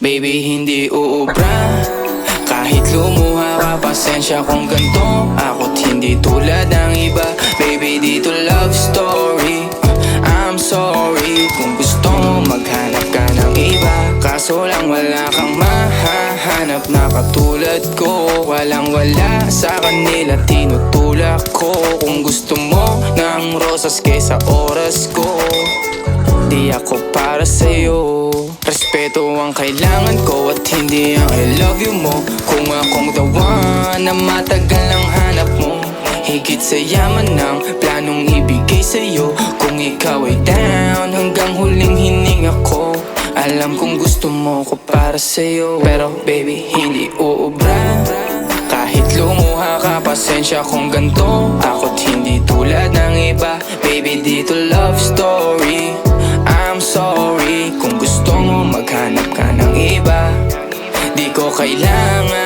Baby, hindi uubra. Kahit lumuha ka, pasensya kung ganto. Ako't hindi tulad ng iba. Baby, dito love story. I'm sorry kung gusto mo maghanap ka ng iba. Kaso lang wala kang mahahanap na katulad ko. Walang wala sa kanila, tinutulak ko. Kung gusto mo ng rosas kesa oras ko, di ako para sa'yo. Respeto ang kailangan ko at hindi ang I love you mo. Kung akong the one na matagal ang hanap mo, higit sa yaman ng planong ibigay sa'yo. Kung ikaw ay down hanggang huling hininga ko, alam kong gusto mo ko para sa'yo. Pero baby, hindi uubra. Kahit lumuha ka, pasensya kung ganto. Ako't hindi tulad ng iba. Baby, dito love story. I'm sorry kung gusto mo maghanap ka ng iba. Di ko kailangan